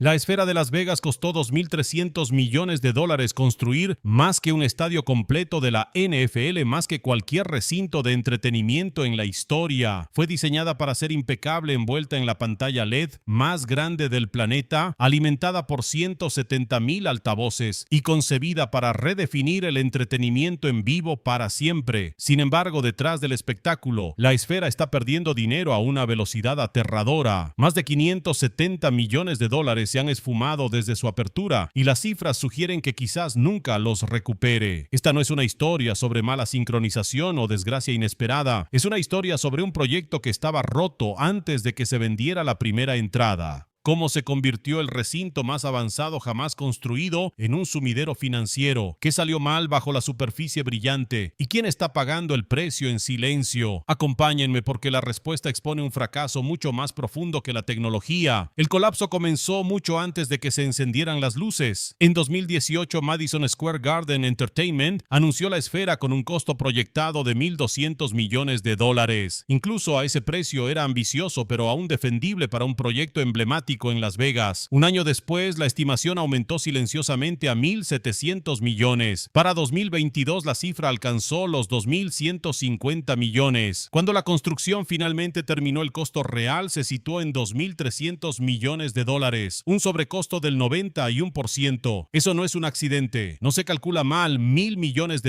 La Esfera de Las Vegas costó $2.300 millones construir, más que un estadio completo de la NFL, más que cualquier recinto de entretenimiento en la historia. Fue diseñada para ser impecable, envuelta en la pantalla LED más grande del planeta, alimentada por 170,000 altavoces y concebida para redefinir el entretenimiento en vivo para siempre. Sin embargo, detrás del espectáculo, la Esfera está perdiendo dinero a una velocidad aterradora. Más de $570 millones se han esfumado desde su apertura y las cifras sugieren que quizás nunca los recupere. Esta no es una historia sobre mala sincronización o desgracia inesperada. Es una historia sobre un proyecto que estaba roto antes de que se vendiera la primera entrada. Cómo se convirtió el recinto más avanzado jamás construido en un sumidero financiero. ¿Qué salió mal bajo la superficie brillante? ¿Y quién está pagando el precio en silencio? Acompáñenme porque la respuesta expone un fracaso mucho más profundo que la tecnología. El colapso comenzó mucho antes de que se encendieran las luces. En 2018, Madison Square Garden Entertainment anunció la Esfera con un costo proyectado de $1.200 millones. Incluso a ese precio era ambicioso, pero aún defendible para un proyecto emblemático en Las Vegas. Un año después, la estimación aumentó silenciosamente a $1.700 millones. Para 2022, la cifra alcanzó los $2.150 millones. Cuando la construcción finalmente terminó, el costo real se situó en $2.300 millones, un sobrecosto del 91%. Eso no es un accidente. No se calcula mal, $1.000 millones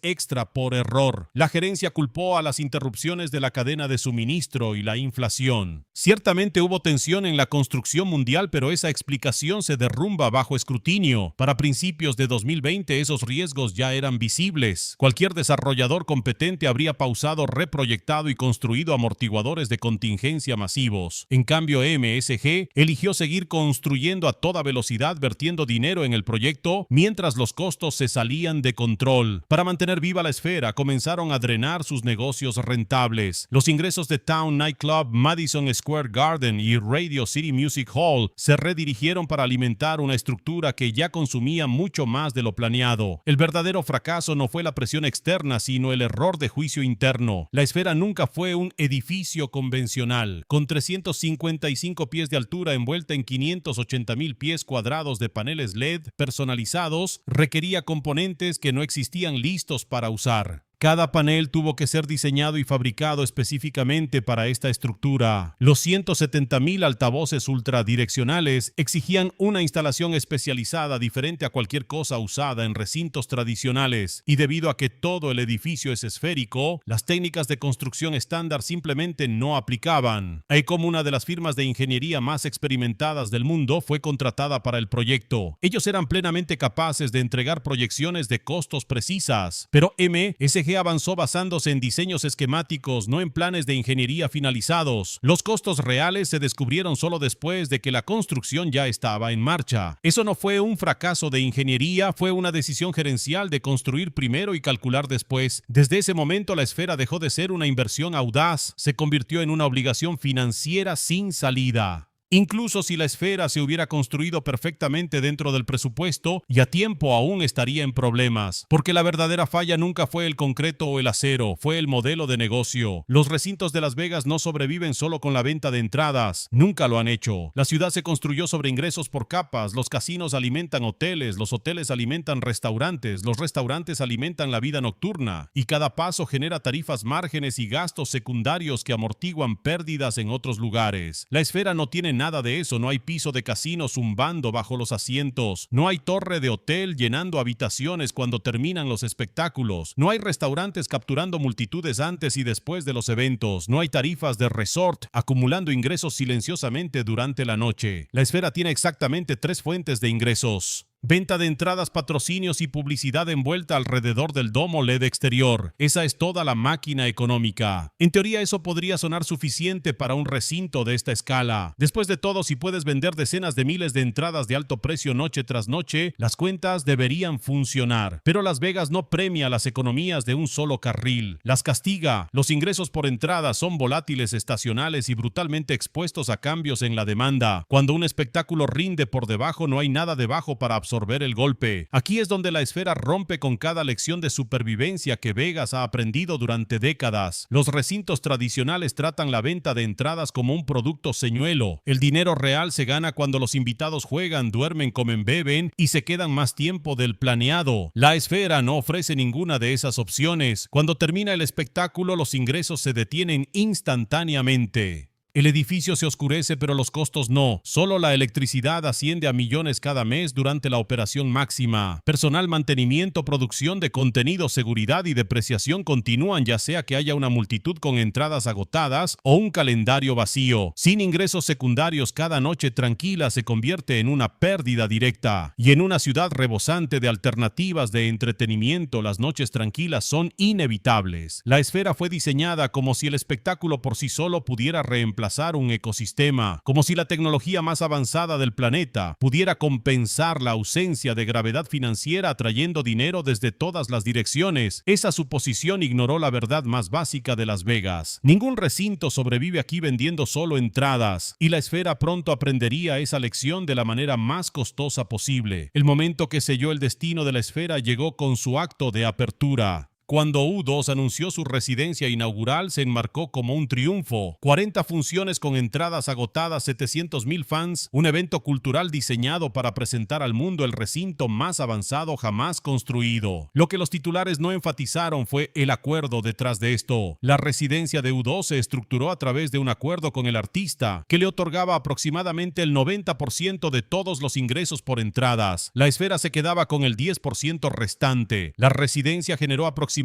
extra por error. La gerencia culpó a las interrupciones de la cadena de suministro y la inflación. Ciertamente hubo tensión en la construcción mundial, pero esa explicación se derrumba bajo escrutinio. Para principios de 2020, esos riesgos ya eran visibles. Cualquier desarrollador competente habría pausado, reproyectado y construido amortiguadores de contingencia masivos. En cambio, MSG eligió seguir construyendo a toda velocidad, vertiendo dinero en el proyecto mientras los costos se salían de control. Para mantener viva la Esfera, comenzaron a drenar sus negocios rentables. Los ingresos de Town Nightclub, Madison Square Garden y Radio City Music Hall se redirigieron para alimentar una estructura que ya consumía mucho más de lo planeado. El verdadero fracaso no fue la presión externa, sino el error de juicio interno. La Esfera nunca fue un edificio convencional. Con 355 pies de altura, envuelta en 580,000 pies cuadrados de paneles LED personalizados, requería componentes que no existían listos para usar. Cada panel tuvo que ser diseñado y fabricado específicamente para esta estructura. Los 170,000 altavoces ultradireccionales exigían una instalación especializada diferente a cualquier cosa usada en recintos tradicionales, y debido a que todo el edificio es esférico, las técnicas de construcción estándar simplemente no aplicaban. AECOM, una de las firmas de ingeniería más experimentadas del mundo, fue contratada para el proyecto. Ellos eran plenamente capaces de entregar proyecciones de costos precisas, pero MSG avanzó basándose en diseños esquemáticos, no en planes de ingeniería finalizados. Los costos reales se descubrieron solo después de que la construcción ya estaba en marcha. Eso no fue un fracaso de ingeniería, fue una decisión gerencial de construir primero y calcular después. Desde ese momento, la Esfera dejó de ser una inversión audaz, se convirtió en una obligación financiera sin salida. Incluso si la Esfera se hubiera construido perfectamente dentro del presupuesto y a tiempo, aún estaría en problemas, porque la verdadera falla nunca fue el concreto o el acero, fue el modelo de negocio. Los recintos de Las Vegas no sobreviven solo con la venta de entradas, nunca lo han hecho. La ciudad se construyó sobre ingresos por capas. Los casinos alimentan hoteles, los hoteles alimentan restaurantes, los restaurantes alimentan la vida nocturna, y cada paso genera tarifas, márgenes y gastos secundarios que amortiguan pérdidas en otros lugares. La Esfera no tiene nada de eso. No hay piso de casino zumbando bajo los asientos. No hay torre de hotel llenando habitaciones cuando terminan los espectáculos. No hay restaurantes capturando multitudes antes y después de los eventos. No hay tarifas de resort acumulando ingresos silenciosamente durante la noche. La Esfera tiene exactamente 3 fuentes de ingresos: venta de entradas, patrocinios y publicidad envuelta alrededor del domo LED exterior. Esa es toda la máquina económica. En teoría, eso podría sonar suficiente para un recinto de esta escala. Después de todo, si puedes vender decenas de miles de entradas de alto precio noche tras noche, las cuentas deberían funcionar. Pero Las Vegas no premia las economías de un solo carril. Las castiga. Los ingresos por entrada son volátiles, estacionales y brutalmente expuestos a cambios en la demanda. Cuando un espectáculo rinde por debajo, no hay nada debajo para absorber absorber el golpe. Aquí es donde la esfera rompe con cada lección de supervivencia que Vegas ha aprendido durante décadas. Los recintos tradicionales tratan la venta de entradas como un producto señuelo. El dinero real se gana cuando los invitados juegan, duermen, comen, beben y se quedan más tiempo del planeado. La esfera no ofrece ninguna de esas opciones. Cuando termina el espectáculo, los ingresos se detienen instantáneamente. El edificio se oscurece, pero los costos no. Solo la electricidad asciende a millones cada mes durante la operación máxima. Personal, mantenimiento, producción de contenido, seguridad y depreciación continúan, ya sea que haya una multitud con entradas agotadas o un calendario vacío. Sin ingresos secundarios, cada noche tranquila se convierte en una pérdida directa. Y en una ciudad rebosante de alternativas de entretenimiento, las noches tranquilas son inevitables. La esfera fue diseñada como si el espectáculo por sí solo pudiera reemplazar un ecosistema, como si la tecnología más avanzada del planeta pudiera compensar la ausencia de gravedad financiera atrayendo dinero desde todas las direcciones. Esa suposición ignoró la verdad más básica de Las Vegas. Ningún recinto sobrevive aquí vendiendo solo entradas, y la esfera pronto aprendería esa lección de la manera más costosa posible. El momento que selló el destino de la esfera llegó con su acto de apertura. Cuando U2 anunció su residencia inaugural, se enmarcó como un triunfo. 40 funciones con entradas agotadas, 700,000 fans, un evento cultural diseñado para presentar al mundo el recinto más avanzado jamás construido. Lo que los titulares no enfatizaron fue el acuerdo detrás de esto. La residencia de U2 se estructuró a través de un acuerdo con el artista, que le otorgaba aproximadamente el 90% de todos los ingresos por entradas. La esfera se quedaba con el 10% restante. La residencia generó aproximadamente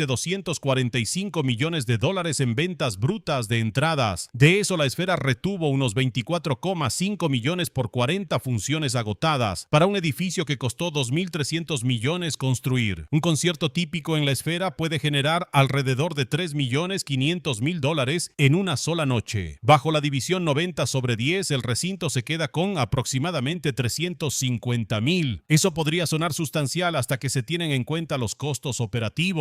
245 millones de dólares en ventas brutas de entradas. De eso, la esfera retuvo unos 24,5 millones por 40 funciones agotadas, para un edificio que costó 2.300 millones construir. Un concierto típico en la esfera puede generar alrededor de 3.500.000 dólares en una sola noche. Bajo la división 90/10, el recinto se queda con aproximadamente 350,000. Eso podría sonar sustancial hasta que se tienen en cuenta los costos operativos.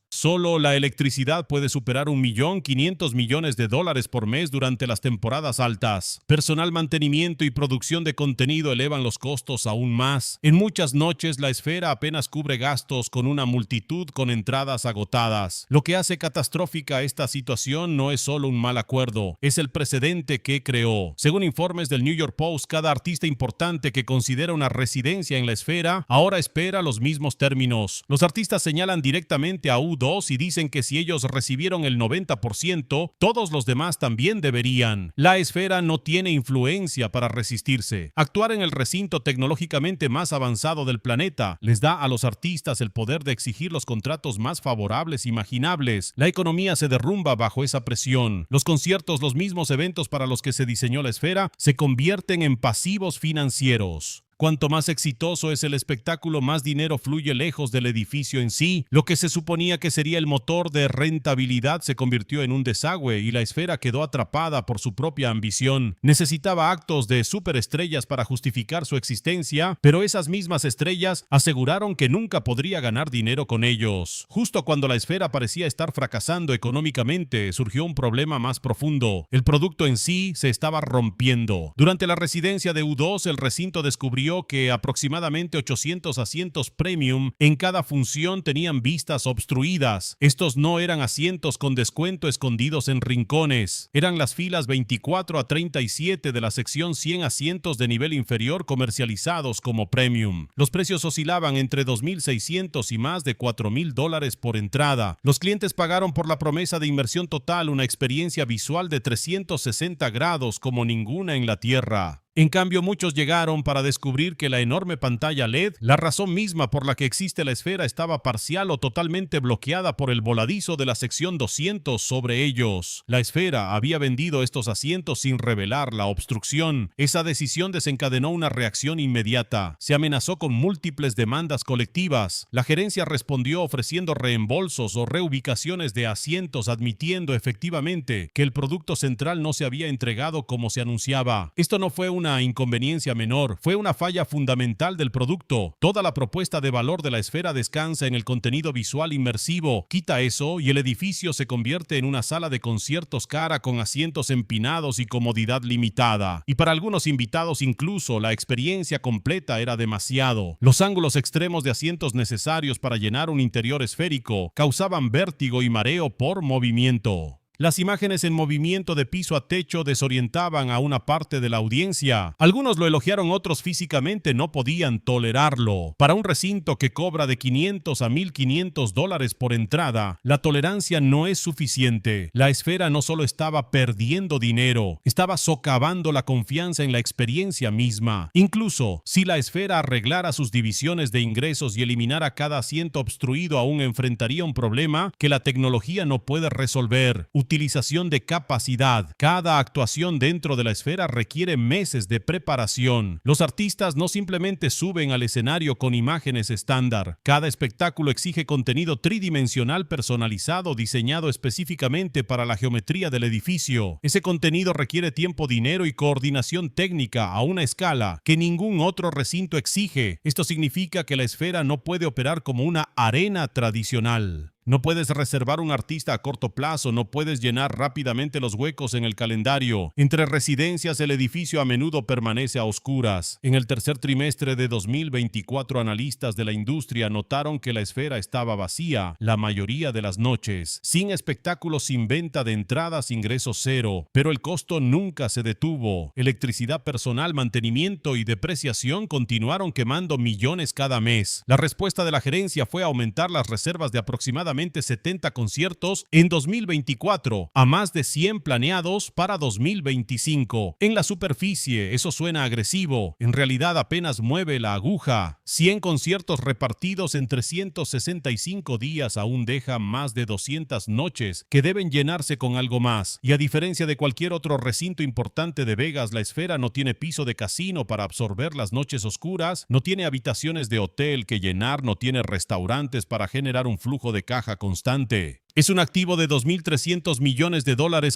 Solo la electricidad puede superar 1.500.000.000 de dólares por mes durante las temporadas altas. Personal, mantenimiento y producción de contenido elevan los costos aún más. En muchas noches, la esfera apenas cubre gastos con una multitud con entradas agotadas. Lo que hace catastrófica esta situación no es solo un mal acuerdo, es el precedente que creó. Según informes del New York Post, cada artista importante que considera una residencia en la esfera ahora espera los mismos términos. Los artistas señalan directamente a U2 y dicen que si ellos recibieron el 90%, todos los demás también deberían. La esfera no tiene influencia para resistirse. Actuar en el recinto tecnológicamente más avanzado del planeta les da a los artistas el poder de exigir los contratos más favorables imaginables. La economía se derrumba bajo esa presión. Los conciertos, los mismos eventos para los que se diseñó la esfera, se convierten en pasivos financieros. Cuanto más exitoso es el espectáculo, más dinero fluye lejos del edificio en sí. Lo que se suponía que sería el motor de rentabilidad se convirtió en un desagüe y la esfera quedó atrapada por su propia ambición. Necesitaba actos de superestrellas para justificar su existencia, pero esas mismas estrellas aseguraron que nunca podría ganar dinero con ellos. Justo cuando la esfera parecía estar fracasando económicamente, surgió un problema más profundo. El producto en sí se estaba rompiendo. Durante la residencia de U2, el recinto descubrió que aproximadamente 800 asientos premium en cada función tenían vistas obstruidas. Estos no eran asientos con descuento escondidos en rincones. Eran las filas 24 a 37 de la sección 100 asientos de nivel inferior comercializados como premium. Los precios oscilaban entre 2.600 y más de 4.000 dólares por entrada. Los clientes pagaron por la promesa de inmersión total, una experiencia visual de 360 grados como ninguna en la Tierra. En cambio, muchos llegaron para descubrir que la enorme pantalla LED, la razón misma por la que existe la esfera, estaba parcial o totalmente bloqueada por el voladizo de la sección 200 sobre ellos. La esfera había vendido estos asientos sin revelar la obstrucción. Esa decisión desencadenó una reacción inmediata. Se amenazó con múltiples demandas colectivas. La gerencia respondió ofreciendo reembolsos o reubicaciones de asientos, admitiendo efectivamente que el producto central no se había entregado como se anunciaba. Esto no fue una una inconveniencia menor, fue una falla fundamental del producto. Toda la propuesta de valor de la esfera descansa en el contenido visual inmersivo. Quita eso y el edificio se convierte en una sala de conciertos cara con asientos empinados y comodidad limitada. Y para algunos invitados incluso la experiencia completa era demasiado. Los ángulos extremos de asientos necesarios para llenar un interior esférico causaban vértigo y mareo por movimiento. Las imágenes en movimiento de piso a techo desorientaban a una parte de la audiencia. Algunos lo elogiaron, otros físicamente no podían tolerarlo. Para un recinto que cobra de $500 a $1,500 por entrada, la tolerancia no es suficiente. La esfera no solo estaba perdiendo dinero, estaba socavando la confianza en la experiencia misma. Incluso, si la esfera arreglara sus divisiones de ingresos y eliminara cada asiento obstruido, aún enfrentaría un problema que la tecnología no puede resolver. Utilización de capacidad. Cada actuación dentro de la esfera requiere meses de preparación. Los artistas no simplemente suben al escenario con imágenes estándar. Cada espectáculo exige contenido tridimensional personalizado diseñado específicamente para la geometría del edificio. Ese contenido requiere tiempo, dinero y coordinación técnica a una escala que ningún otro recinto exige. Esto significa que la esfera no puede operar como una arena tradicional. No puedes reservar un artista a corto plazo, no puedes llenar rápidamente los huecos en el calendario. Entre residencias, el edificio a menudo permanece a oscuras. En el tercer trimestre de 2024, analistas de la industria notaron que la esfera estaba vacía la mayoría de las noches, sin espectáculos, sin venta de entradas, ingresos cero. Pero el costo nunca se detuvo. Electricidad personal, mantenimiento y depreciación continuaron quemando millones cada mes. La respuesta de la gerencia fue aumentar las reservas de aproximadamente 70 conciertos en 2024 a más de 100 planeados para 2025. En la superficie, eso suena agresivo. En realidad apenas mueve la aguja. 100 conciertos repartidos en 365 días aún deja más de 200 noches que deben llenarse con algo más. Y a diferencia de cualquier otro recinto importante de Vegas, la esfera no tiene piso de casino para absorber las noches oscuras, no tiene habitaciones de hotel que llenar, no tiene restaurantes para generar un flujo de caja constante. Es un activo de $2,300 millones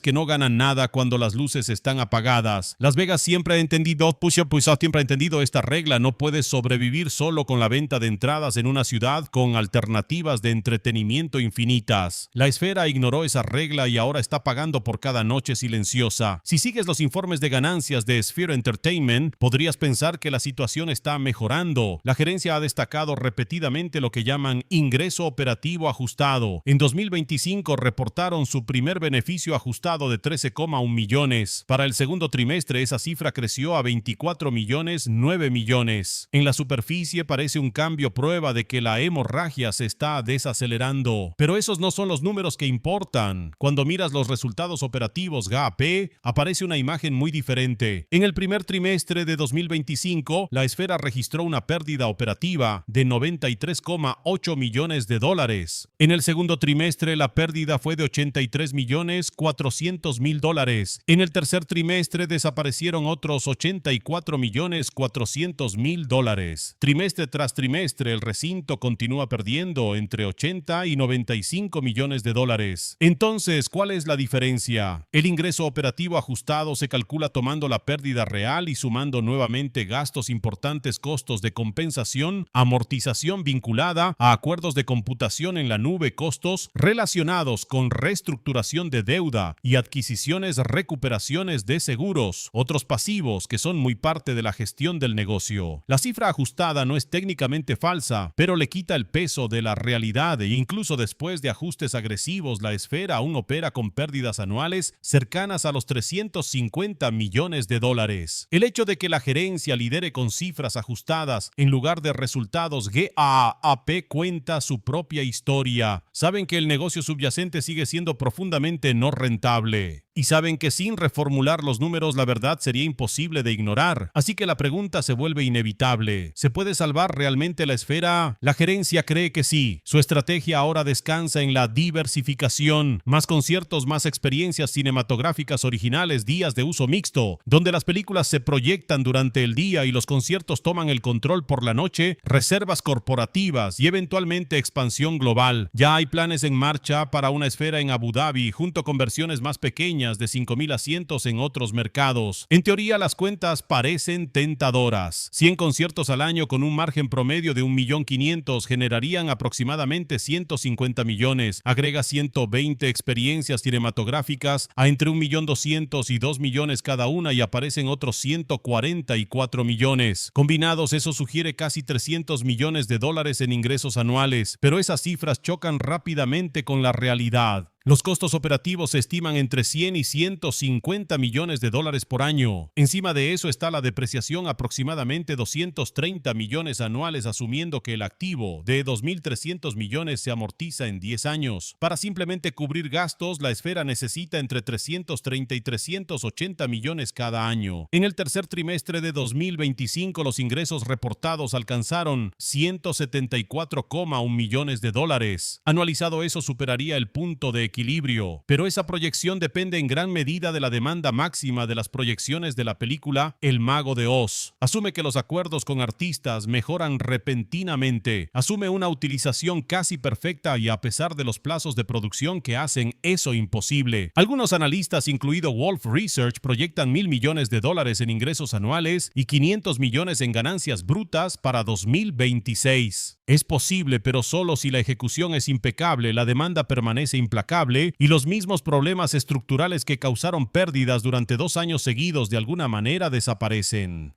que no ganan nada cuando las luces están apagadas. Las Vegas siempre ha entendido esta regla. No puedes sobrevivir solo con la venta de entradas en una ciudad con alternativas de entretenimiento infinitas. La esfera ignoró esa regla y ahora está pagando por cada noche silenciosa. Si sigues los informes de ganancias de Sphere Entertainment, podrías pensar que la situación está mejorando. La gerencia ha destacado repetidamente lo que llaman ingreso operativo ajustado. En 2025 reportaron su primer beneficio ajustado de 13,1 millones. Para el segundo trimestre esa cifra creció a 24 millones, 9 millones. En la superficie parece un cambio, prueba de que la hemorragia se está desacelerando. Pero esos no son los números que importan. Cuando miras los resultados operativos GAAP, aparece una imagen muy diferente. En el primer trimestre de 2025, la esfera registró una pérdida operativa de $93,8 millones. En el segundo trimestre, la pérdida fue de $83,400,000. En el tercer trimestre desaparecieron otros $84,400,000. Trimestre tras trimestre, el recinto continúa perdiendo entre $80 y $95 millones. Entonces, ¿cuál es la diferencia? El ingreso operativo ajustado se calcula tomando la pérdida real y sumando nuevamente gastos importantes, costos de compensación, amortización vinculada a acuerdos de computación en la nube, costos relacionados con reestructuración de deuda y adquisiciones, recuperaciones de seguros, otros pasivos que son muy parte de la gestión del negocio. La cifra ajustada no es técnicamente falsa, pero le quita el peso de la realidad e incluso después de ajustes agresivos, la esfera aún opera con pérdidas anuales cercanas a los $350 millones. El hecho de que la gerencia lidere con cifras ajustadas en lugar de resultados GAAP cuenta su propia historia. Saben que el negocio subyacente sigue siendo profundamente no rentable. Y saben que sin reformular los números la verdad sería imposible de ignorar. Así que la pregunta se vuelve inevitable. ¿Se puede salvar realmente la esfera? La gerencia cree que sí. Su estrategia ahora descansa en la diversificación. Más conciertos, más experiencias cinematográficas originales, días de uso mixto, donde las películas se proyectan durante el día y los conciertos toman el control por la noche, reservas corporativas y eventualmente expansión global. Ya hay planes en marcha marcha para una esfera en Abu Dhabi, junto con versiones más pequeñas de 5,000 asientos en otros mercados. En teoría, las cuentas parecen tentadoras. 100 conciertos al año con un margen promedio de 1.500.000 generarían aproximadamente 150 millones. Agrega 120 experiencias cinematográficas a entre 1.200.000 y 2 millones cada una y aparecen otros 144 millones. Combinados, eso sugiere casi 300 millones de dólares en ingresos anuales, pero esas cifras chocan rápidamente con la realidad. Los costos operativos se estiman entre 100 y 150 millones de dólares por año. Encima de eso está la depreciación, aproximadamente 230 millones anuales, asumiendo que el activo de 2.300 millones se amortiza en 10 años. Para simplemente cubrir gastos, la esfera necesita entre 330 y 380 millones cada año. En el tercer trimestre de 2025, los ingresos reportados alcanzaron 174,1 millones de dólares. Anualizado, eso superaría el punto de equilibrio, pero esa proyección depende en gran medida de la demanda máxima de las proyecciones de la película El Mago de Oz. Asume que los acuerdos con artistas mejoran repentinamente, asume una utilización casi perfecta y a pesar de los plazos de producción que hacen eso imposible. Algunos analistas, incluido Wolf Research, proyectan 1.000 millones de dólares en ingresos anuales y 500 millones en ganancias brutas para 2026. Es posible, pero solo si la ejecución es impecable, la demanda permanece implacable y los mismos problemas estructurales que causaron pérdidas durante 2 años seguidos de alguna manera desaparecen.